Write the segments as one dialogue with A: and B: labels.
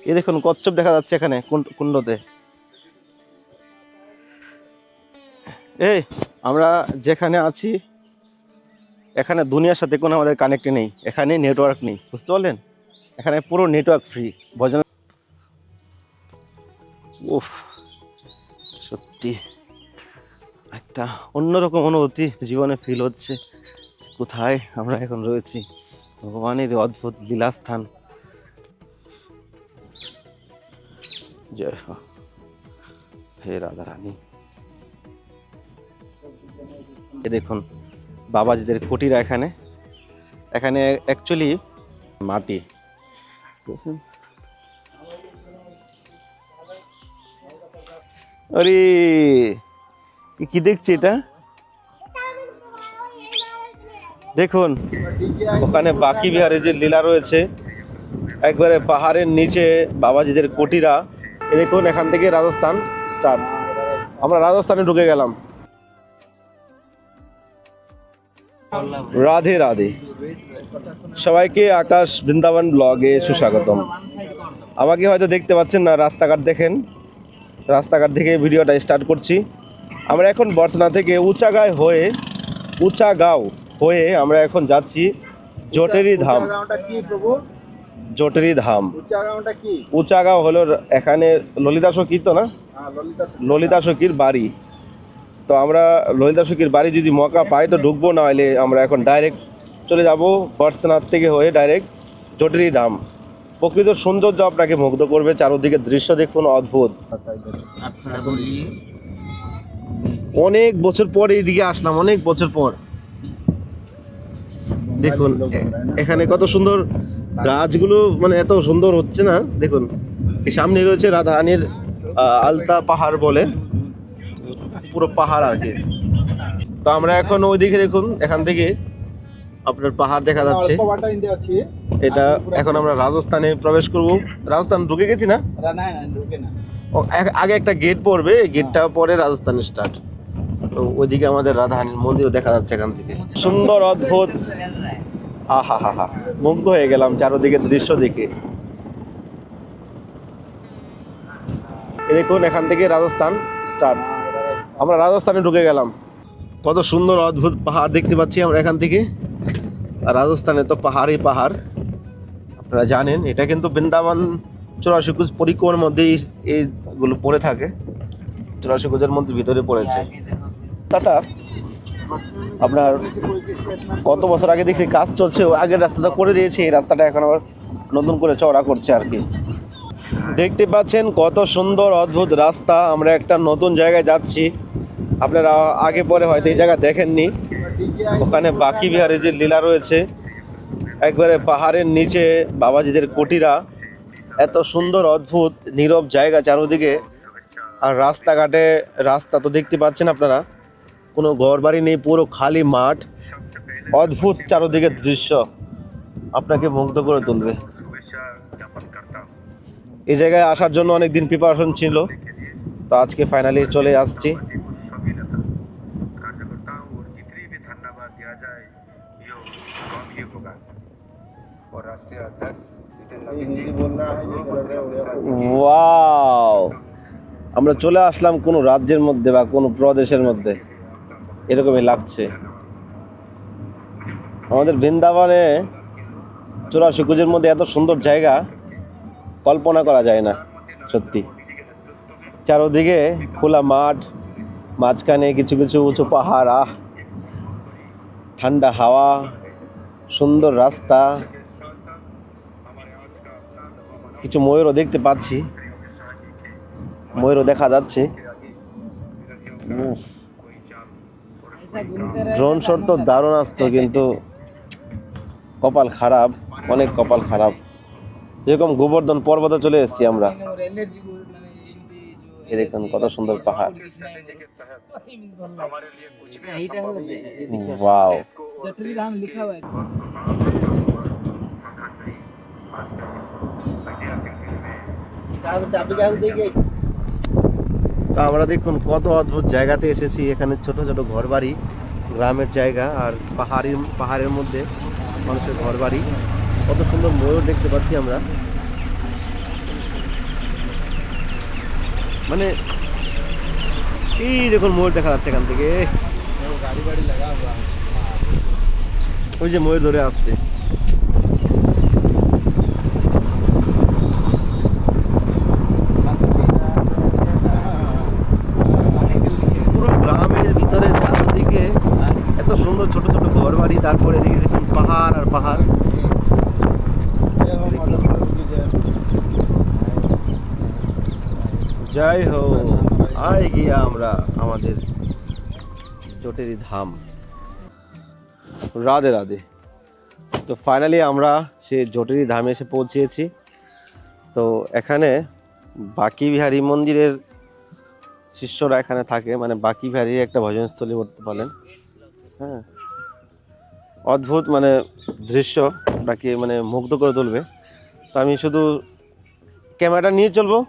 A: এই দেখুন কচ্ছপ দেখা যাচ্ছে এখানে কুণ্ডতে। এই আমরা যেখানে আছি এখানে দুনিয়ার সাথে কোনো আমাদের কানেক্ট নেই, এখানে নেটওয়ার্ক নেই, বুঝতে পারলেন? এখানে পুরো নেটওয়ার্ক ফ্রি। ভজন উফ, সত্যি একটা অন্যরকম অনুভূতি জীবনে ফিল হচ্ছে। কোথায় আমরা এখন রয়েছি, ভগবানের অদ্ভুত লীলাস্থান। জয় হো হে রাধা রানী। এ দেখুন বাবাজিদের কুটিরা এখানে। এখানে অ্যাকচুয়ালি মাটি, বুঝছেন? আরে কি দেখছি এটা, দেখুন ওখানে বাকি বিহারে যে লীলা রয়েছে, একবারে পাহাড়ের নিচে বাবাজিদের কুটিরা। দেখুন এখান থেকে রাজস্থান স্টার্ট। আমরা রাজস্থানে ঢুকে গেলাম। রাধে রাধে, সবাইকে আকাশ বৃন্দাবন ব্লগে সুস্বাগতম। আমাকে হয়তো দেখতে পাচ্ছেন না, রাস্তাঘাট দেখেন, রাস্তাঘাট থেকে ভিডিওটা স্টার্ট করছি। আমরা এখন বর্ষনা থেকে উঁচাগাঁও হয়ে আমরা এখন যাচ্ছি জটেরি ধাম। জটেরি ধাম, উঁচাগাঁও হলো এখানে ললিতা সখীর তো না, ললিতা সখীর বাড়ি। তো আমরা ললিতা সখীর বাড়ি যদি মৌকা পাই তো ঢুকবো, না হলে আমরা এখন ডাইরেক্ট চলে যাব বর্ষনাথ থেকে হয়ে ডাইরেক্ট জটেরি ধাম। প্রকৃত সৌন্দর্য আপনাকে মুগ্ধ করবে, চারদিকে দৃশ্য দেখুন অদ্ভুত। অনেক বছর পর এইদিকে আসলাম, অনেক বছর পর। দেখুন এখানে কত সুন্দর গাছগুলো, মানে এত সুন্দর হচ্ছে না। দেখুন এই সামনে রয়েছে রাধারানীর আলতা পাহাড় বলে, পুরো পাহাড় আর কি। তো আমরা এখন ওইদিকে দেখুন, এখান থেকে আপনার পাহাড় দেখা যাচ্ছে। এটা এখন আমরা রাজস্থানে প্রবেশ করব। রাজস্থান ঢুকে গেছি না, আগে একটা গেট পড়বে, গেটটা পরে রাজস্থানে স্টার্ট। তো ওইদিকে আমাদের রাধারানীর মন্দিরও দেখা যাচ্ছে এখান থেকে। সুন্দর অদ্ভুত, আহা হা হা, মুগ্ধ হয়ে গেলাম চারদিকে দৃশ্য দেখে। দেখুন এখান থেকে রাজস্থান স্টার্ট। আমরা রাজস্থানে ঢুকে গেলাম। কত সুন্দর অদ্ভুত পাহাড় দেখতে পাচ্ছি আমরা এখান থেকে। আর রাজস্থানে তো পাহাড়ই পাহাড়, আপনারা জানেন। এটা কিন্তু বৃন্দাবন 84 কোষ পরিক্রমার মধ্যেই এইগুলো পড়ে থাকে, 84 কোষের মধ্যে ভিতরে পড়েছে। রাস্তাটা আপনার কত বছর আগে দেখছি কাজ চলছে, আগের রাস্তাটা করে দিয়েছে, এই রাস্তাটা এখন আবার নতুন করে চওড়া করছে আর কি। দেখতে পাচ্ছেন কত সুন্দর অদ্ভুত রাস্তা। আমরা একটা নতুন জায়গায় যাচ্ছি, আপনারা আগে পরে হয়তো এই জায়গা দেখেননি। ওখানে বাকি বিহারে যে লীলা রয়েছে, একবারে পাহাড়ের নিচে বাবাজিদের কুটিরা। এত সুন্দর অদ্ভুত নীরব জায়গা চারদিকে। আর রাস্তাঘাটে, রাস্তা তো দেখতে পাচ্ছেন আপনারা, কোনো ঘর বাড়ি নেই, পুরো খালি মাঠ। অদ্ভুত চারদিকে দৃশ্য আপনাকে মুগ্ধ করে তুলবে। এই জায়গায় আসার জন্য অনেকদিন প্রিপারেশন ছিল, তো আজকে ফাইনালি চলে আসছি। ওয়াও, আমরা চলে আসলাম কোনো রাজ্যের মধ্যে বা কোনো প্রদেশের মধ্যে, এরকমই লাগছে। আমাদের বৃন্দাবনে 84 কোষের মধ্যে এত সুন্দর জায়গা কল্পনা করা যায় না সত্যি। চারদিকে খোলা মাঠ, মাঝখানে কিছু কিছু উঁচু পাহাড়, ঠান্ডা হাওয়া, সুন্দর রাস্তা, কিছু ময়ূরও দেখতে পাচ্ছি, ময়ূরও দেখা যাচ্ছে। ড্রোন শট তো দারুণ আসতো, কিন্তু কপাল খারাপ, অনেক কপাল খারাপ। যেরকম গোবর্ধন পর্বতে চলে এসেছি আমরা। এই দেখুন কত সুন্দর পাহাড়। ওয়াও, তা আমরা দেখুন কত অদ্ভুত জায়গাতে এসেছি। এখানে ছোট ছোট ঘর বাড়ি, গ্রামের জায়গা, আর পাহাড়ের মধ্যে মানুষের ঘর বাড়ি, কত সুন্দর ময়ূর দেখতে পাচ্ছি আমরা। মানে এই দেখুন ময়ূর দেখা যাচ্ছে এখান থেকে, ওই যে ময়ূর ধরে আসছে। পুরো গ্রামের ভিতরে চারদিকে এত সুন্দর ছোট ছোট ঘর বাড়ি, তারপরে এদিকে দেখুন পাহাড় আর পাহাড়। জয় হো, আয় গিয়া আমরা আমাদের জটেরি ধাম। রাধে রাধে। তো ফাইনালি আমরা সেই জটেরি ধামে এসে পৌঁছেছি। তো এখানে বাঁকি বিহারী মন্দিরের শিষ্যরা এখানে থাকে, মানে বাঁকি বিহারীর একটা ভজনস্থলী বলতে পারেন। হ্যাঁ, অদ্ভুত মানে দৃশ্য, আপনাকে মানে মুগ্ধ করে তুলবে। তো আমি শুধু ক্যামেরাটা নিয়ে চলবো।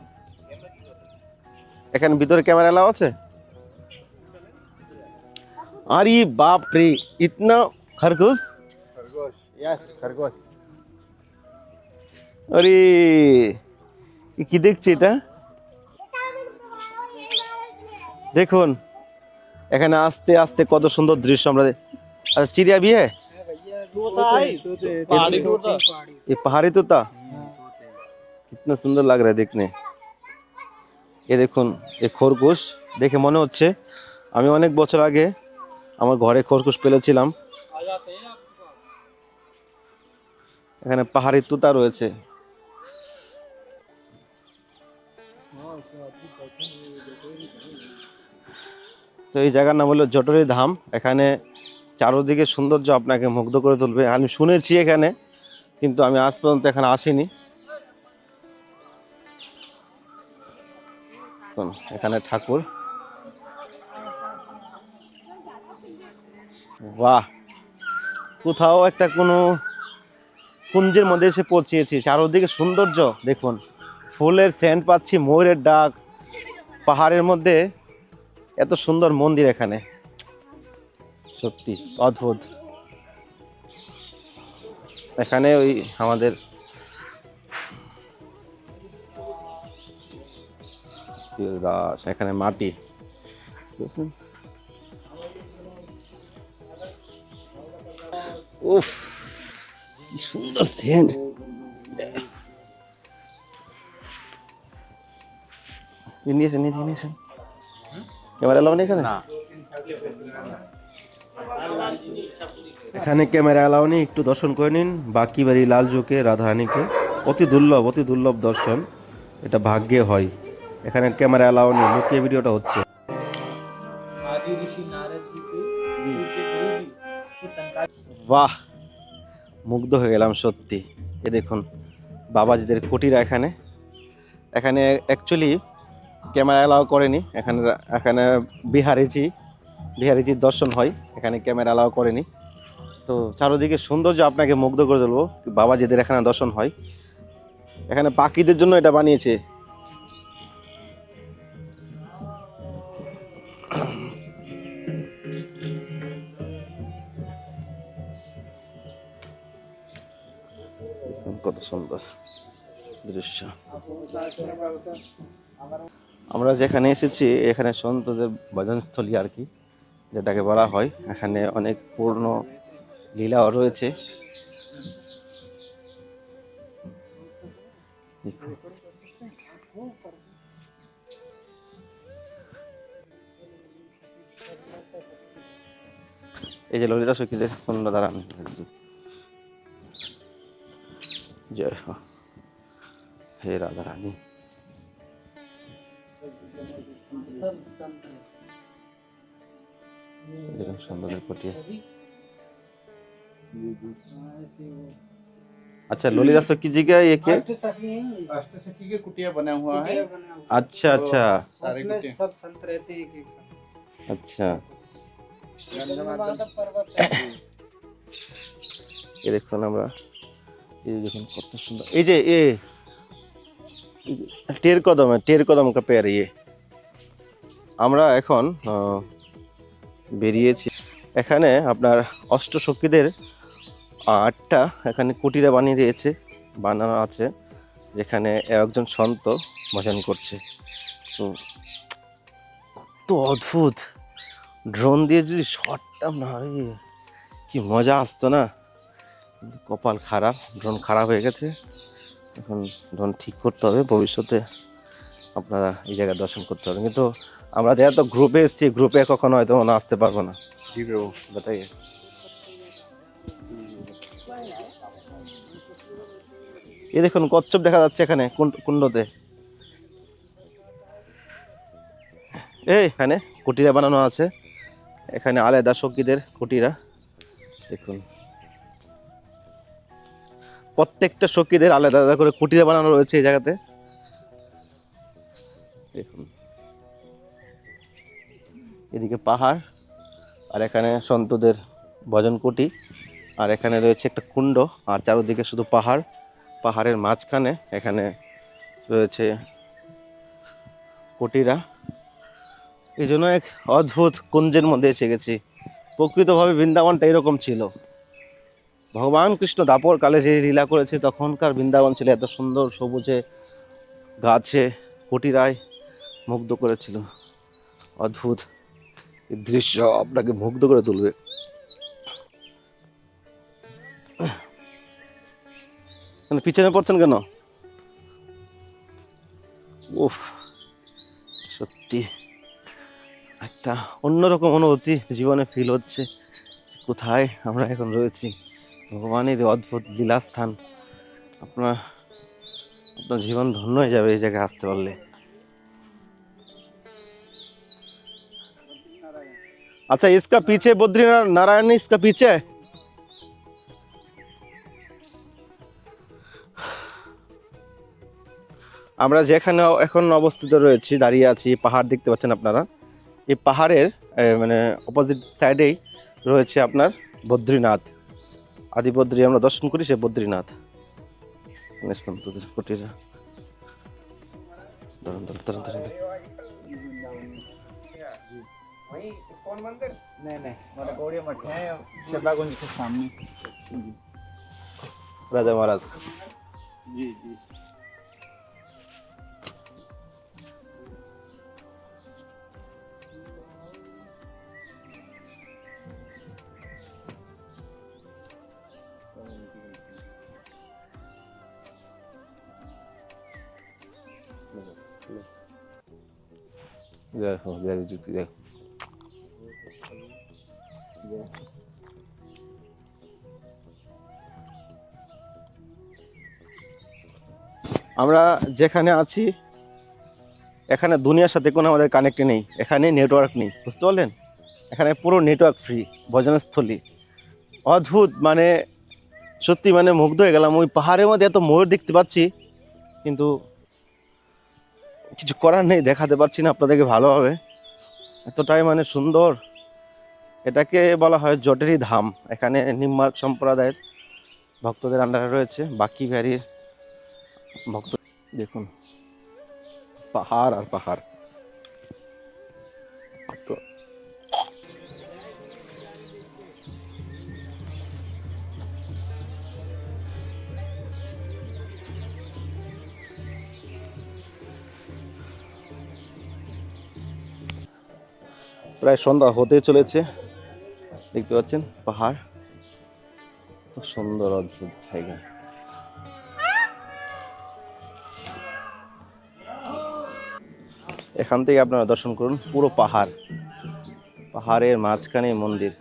A: এখানে ভিতরে ক্যামেরা এলাও আছে? আরে বাপ রে, ইতনা খরগোশ!
B: Yes, खरगोश।
A: আরে কি দেখছি এটা, দেখুন এখানে আস্তে আস্তে কত সুন্দর দৃশ্য আমরা। अच्छा चिड़िया भी है, ये पहाड़ी तोता, कितना सुंदर लग रहा है देखने। ये দেখুন এই খরগোশ দেখে মনে হচ্ছে আমি অনেক বছর আগে আমার ঘরে খরগোশ পেলেছিলাম। এখানে পাহাড়ি তোতা রয়েছে। তো এই জায়গার নাম হলো জটরি ধাম। এখানে চারদিকে সৌন্দর্য আপনাকে মুগ্ধ করে তুলবে। আমি শুনেছি এখানে, কিন্তু আমি আজ পর্যন্ত এখানে আসিনি। এখানে ঠাকুর, বাহ, কোথাও একটা কোনো কুঞ্জের মধ্যে এসে পৌঁছেছি। চারদিকে সৌন্দর্য দেখুন, ফুলের সেন্ট পাচ্ছি, ময়ূরের ডাক, পাহাড়ের মধ্যে এত সুন্দর মন্দির এখানে, সত্যি অদ্ভুত। এখানে ওই আমাদের দাস, এখানে মাটি, বুঝছেন? উফ কি সুন্দর সেন্ট। নিয়েছেন ক্যামেরা এলাও নেই এখানে? এখানে ক্যামেরা এলাও নেই। একটু দর্শন করে নিন বাঁকি বাড়ি লালচকে রাধারানীকে। অতি দুর্লভ দর্শন, এটা ভাগ্যে হয়। এখানে ক্যামেরা এলাও নেই, লুকিয়ে ভিডিওটা হচ্ছে। বাহ, মুগ্ধ হয়ে গেলাম সত্যি। এ দেখুন বাবাজিদের কুটিরা। এখানে এখানে অ্যাকচুয়ালি ক্যামেরা অ্যালাউ করেনি। এখানে বিহারিজির দর্শন হয়, এখানে ক্যামেরা অ্যালাউ করেনি। তো চারদিকে সৌন্দর্য আপনাকে মুগ্ধ করে তুলবো। বাবাজিদের এখানে দর্শন হয়। এখানে পাখিদের জন্য এটা বানিয়েছে। কত সুন্দর দৃশ্য। আমরা যেখানে এসেছি এখানে সন্তদের ভজনস্থলী আর কি, যেটাকে বলা হয়। এখানে অনেক পূর্ণ লীলাও রয়েছে। এই যে ললিতা সখীদের সুন্দর দাঁড়ান। জয় হো হে রাধা রানী। দেখুন সুন্দরের কুটিয়া। अच्छा ललिता सखी जी का ये क्या?
B: अष्ट सखी के कुटिया बना हुआ है।
A: अच्छा अच्छा,
B: उसमें सब संत रहते हैं एक साथ।
A: अच्छा ये দেখুন আমরা, এই দেখুন কত সুন্দর। এই যে এ টের কদম কা পেয়ার। ইয়ে আমরা এখন বেরিয়েছি। এখানে আপনার অষ্টসখীদের আটটা এখানে কুটিরা বানিয়ে দিয়েছে, বানানো আছে, যেখানে একজন সন্ত ভজন করছে। তো কত অদ্ভুত! ড্রোন দিয়ে যদি শটটাম না হয়, কি মজা আসতো না। কিন্তু কপাল খারাপ, ড্রোন খারাপ হয়ে গেছে। এখন ড্রোন ঠিক করতে হবে, ভবিষ্যতে আপনারা এই জায়গায় দর্শন করতে পারবেন। কিন্তু আমরা যেহেতু তো গ্রুপে এসেছি, গ্রুপে কখনো হয়তো না আসতে পারবো না। বাতাই এই দেখুন কচ্ছপ দেখা যাচ্ছে এখানে কুণ্ডতে। এখানে কুটিরা বানানো আছে, এখানে আলাদা সখীদের কুটিরা। দেখুন প্রত্যেকটা সখীদের আলাদা আলাদা করে কুটিরা বানানো রয়েছে এই জায়গাতে। দেখুন এদিকে পাহাড়, আর এখানে সন্তদের ভজন কুটি, আর এখানে রয়েছে একটা কুণ্ড, আর চারদিকে শুধু পাহাড়। পাহাড়ের মাঝখানে এখানে রয়েছে কুটিরা। এই জন্য এক অদ্ভুত কুঞ্জের মধ্যে এসে গেছি। প্রকৃতভাবে বৃন্দাবনটা এরকম ছিল। ভগবান কৃষ্ণ দাপর কালে যে লীলা করেছে, তখনকার বৃন্দাবন ছিল এত সুন্দর, সবুজে গাছে কুটিরায় মুগ্ধ করেছিল। অদ্ভুত এই দৃশ্য আপনাকে মুগ্ধ করে তুলবে। পিছনে পড়ছেন কেন? উফ, সত্যি একটা অন্যরকম অনুভূতি জীবনে ফিল হচ্ছে। কোথায় আমরা এখন রয়েছি, ভগবানের অদ্ভুত লীলাস্থান। আপনার জীবন ধন্য হয়ে যাবে এই জায়গায় আসতে পারলে। अच्छा इसका पीछे बद्री नारायण इसका पीछे। আমরা যেখানে এখন অবস্থিত রয়েছি, দাঁড়িয়ে আছি, পাহাড় দেখতে পাচ্ছেন আপনারা। এই পাহাড়ের মানে অপোজিট সাইডেই রয়েছে আপনার বদ্রীনাথ। আদি বদ্রী আমরা দর্শন করি, সে বদ্রীনাথ। কুটিরা
B: वही इस्कॉन मंदिर? नहीं नहीं, मतलब गौड़िया मठ है शबागुंज के सामने।
A: राजा महाराज।
B: जी जी।
A: देखो देखो देखो আমরা যেখানে আছি এখানে দুনিয়ার সাথে কোনো আমাদের কানেক্ট নেই, এখানে নেটওয়ার্ক নেই, বুঝতে পারলেন? এখানে পুরো নেটওয়ার্ক ফ্রি ভজনস্থলী। অদ্ভুত, মানে সত্যি মানে মুগ্ধ হয়ে গেলাম। ওই পাহাড়ের মধ্যে এত ময়ূর দেখতে পাচ্ছি, কিন্তু কিছু করার নেই, দেখাতে পারছি না আপনাদেরকে ভালোভাবে। এতটাই মানে সুন্দর। এটাকে বলা হয় জটেরি ধাম। এখানে নিম্বার্ক সম্প্রদায়ের ভক্তদের আন্ডারে রয়েছে, বাকি ভ্যারির ভক্ত। দেখুন পাহাড় আর পাহাড়। তো প্রায় সন্ধ্যা হতে চলেছে, দেখতে পাচ্ছেন পাহাড় তো সুন্দর, অদ্ভুত জায়গা। এখান থেকে আপনারা দর্শন করুন পুরো পাহাড়, পাহাড়ের মাঝখানে মন্দির।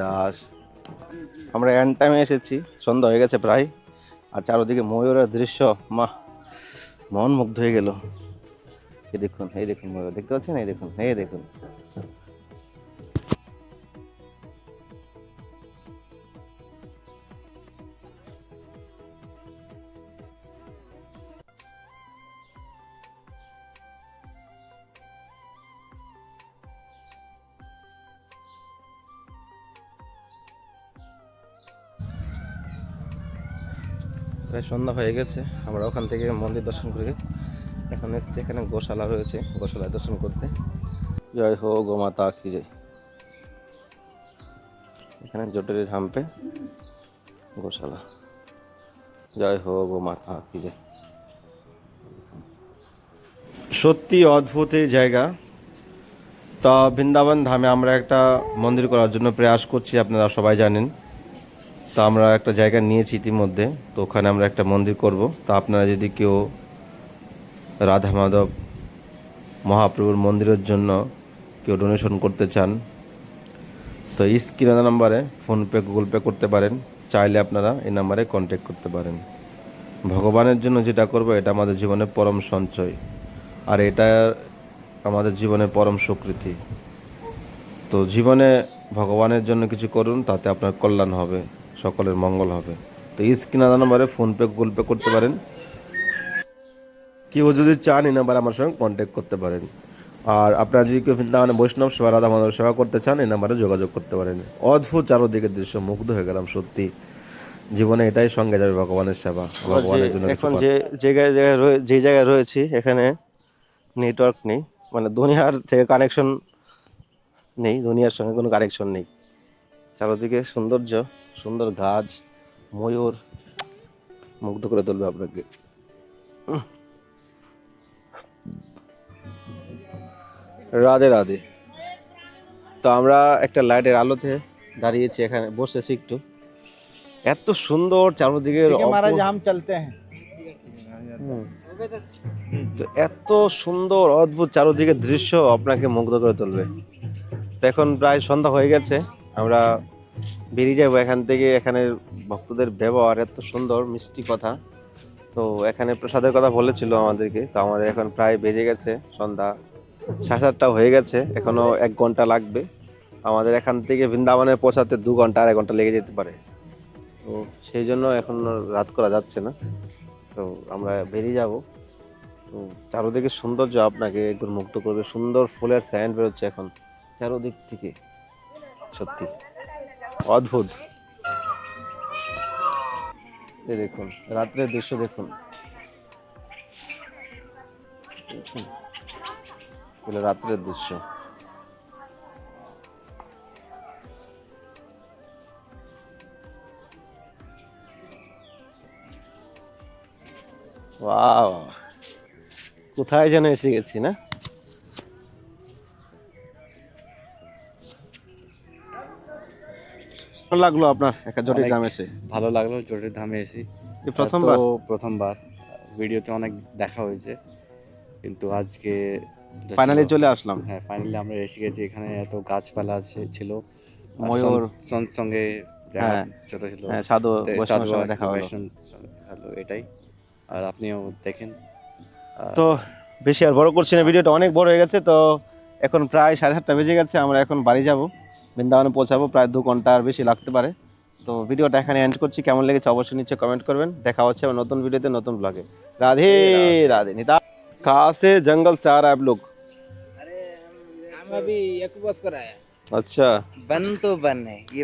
A: দাস আমরা এন্ড টাইমে এসেছি, সন্ধ্যা হয়ে গেছে প্রায়, আর চারদিকে ময়ূরের দৃশ্য মন মুগ্ধ হয়ে গেল। এই দেখুন, এই দেখুন ময়ূর দেখতে পাচ্ছেন, এই দেখুন, এই দেখুন। প্রায় সন্ধ্যা হয়ে গেছে, আমরা ওখান থেকে মন্দির দর্শন করে এখন এসেছি। এখানে গোশালা রয়েছে, গোশালায় দর্শন করতে। জয় হো গোমাতা কি জয়। এখানে জটিলের ধামপে গোশালা। জয় হো গোমাতা কি জয়। সত্যি অদ্ভুত এই জায়গা। তা বৃন্দাবন ধামে আমরা একটা মন্দির করার জন্য প্রয়াস করছি, আপনারা সবাই জানেন। তো আমরা একটা জায়গা নিয়েছি ইতিমধ্যে, তো ওখানে আমরা একটা মন্দির করব। তা আপনারা যদি কেউ রাধা মাধব মহাপ্রভুর মন্দিরের জন্য কেউ ডোনেশন করতে চান, তো স্ক্রিনে নাম্বারে ফোনপে গুগল পে করতে পারেন। চাইলে আপনারা এই নাম্বারে কন্ট্যাক্ট করতে পারেন। ভগবানের জন্য যেটা করব এটা আমাদের জীবনের পরম সঞ্চয়, আর এটা আমাদের জীবনের পরম স্বীকৃতি। তো জীবনে ভগবানের জন্য কিছু করুন, তাতে আপনার কল্যাণ হবে, সকলের মঙ্গল হবে। তো স্ক্রিনে নাম্বারে ফোনপে গুগল পে করতে পারেন। কেউ যদি চান এই নাম্বারে আমার সঙ্গে কন্ট্যাক্ট করতে পারেন। আর আপনারা যদি কেউ বৃন্দাবনে বৈষ্ণব সেবা রাধা মাধব সেবা করতে চান এই নাম্বারে যোগাযোগ করতে পারেন। অদ্ভুত চারোদিকের দৃশ্য, মুগ্ধ হয়ে গেলাম সত্যি। জীবনে এটাই সঙ্গে যাবে, ভগবানের সেবা, ভগবানের জন্য। এখন যে জায়গায় রয়েছি এখানে নেটওয়ার্ক নেই, মানে দুনিয়ার থেকে কানেকশন নেই, দুনিয়ার সঙ্গে কোনো কানেকশন নেই। চারোদিকে সৌন্দর্য, সুন্দর গাছ, ময়ূর, মুগ্ধ করে তুলবে আপনাকে। রাধে রাধে। তো আমরা একটা লাইটের আলোতে দাঁড়িয়েছি, এখানে বসেছি একটু। এত সুন্দর চারদিকে,
B: महाराज हम चलते हैं।
A: তো এত সুন্দর অদ্ভুত চারদিকে দৃশ্য আপনাকে মুগ্ধ করে তুলবে। তো এখন প্রায় সন্ধ্যা হয়ে গেছে, আমরা বেরিয়ে যাবো এখান থেকে। এখানে ভক্তদের ব্যবহার এত সুন্দর, মিষ্টি কথা। তো এখানে প্রসাদের কথা বলেছিল আমাদেরকে। তো আমাদের এখন প্রায় বেজে গেছে সন্ধ্যা 7:30 হয়ে গেছে, এখনো 1 ঘন্টা লাগবে আমাদের এখান থেকে বৃন্দাবনে পৌঁছাতে। 2 ঘন্টা 2.5 ঘন্টা লেগে যেতে পারে। তো সেই জন্য এখন রাত করা যাচ্ছে না, তো আমরা বেরিয়ে যাব। তো চারোদিকে সৌন্দর্য আপনাকে একবার মুগ্ধ করবে। সুন্দর ফুলের স্যান্ড বেরোচ্ছে এখন চারোদিক থেকে, সত্যি অদ্ভুত। এই দেখুন রাত্রের দৃশ্য, দেখুন রাত্রের দৃশ্য। ওয়াও, কোথায় যেন এসে গেছি না। কেমন লাগলো আপনার একটা জটিল গ্রামে এসে?
C: ভালো লাগলো জটিল ধামে এসে।
A: এই প্রথমবার?
C: তো প্রথমবার। ভিডিওতে অনেক দেখা হয়েছে, কিন্তু আজকে
A: ফাইনালি চলে আসলাম।
C: হ্যাঁ, ফাইনালি আমরা এসে গেছি। এখানে এত গাছপালা ছিল, আর
A: ময়ূর,
C: সঙ্গে দেখা
A: হ্যাঁ
C: ছোট ছিল,
A: হ্যাঁ, সাধু
C: সাধু
A: বৈষ্ণবের সঙ্গে দেখা হলো।
C: হলো এটাই। আর আপনিও দেখেন।
A: তো বেশি আর বড় করছি না, ভিডিওটা অনেক বড় হয়ে গেছে। তো এখন প্রায় 7:30 বেজে গেছে, আমরা এখন বাড়ি যাব, বৃন্দাবনে পৌঁছাবো। প্রায় 2 ঘন্টা আর বেশি লাগতে পারে। তো ভিডিওটা এখানে এন্ড করছি। কেমন লেগেছে অবশ্যই নিচে কমেন্ট করবেন। দেখা হচ্ছে আবার নতুন ভিডিওতে, নতুন ব্লগে। রাধে রাধে। নিতা कहाँ से जंगल से आ रहा है आप लोग?
B: अरे हम अभी एक बस कराया।
A: अच्छा,
B: बन तो बन है ये।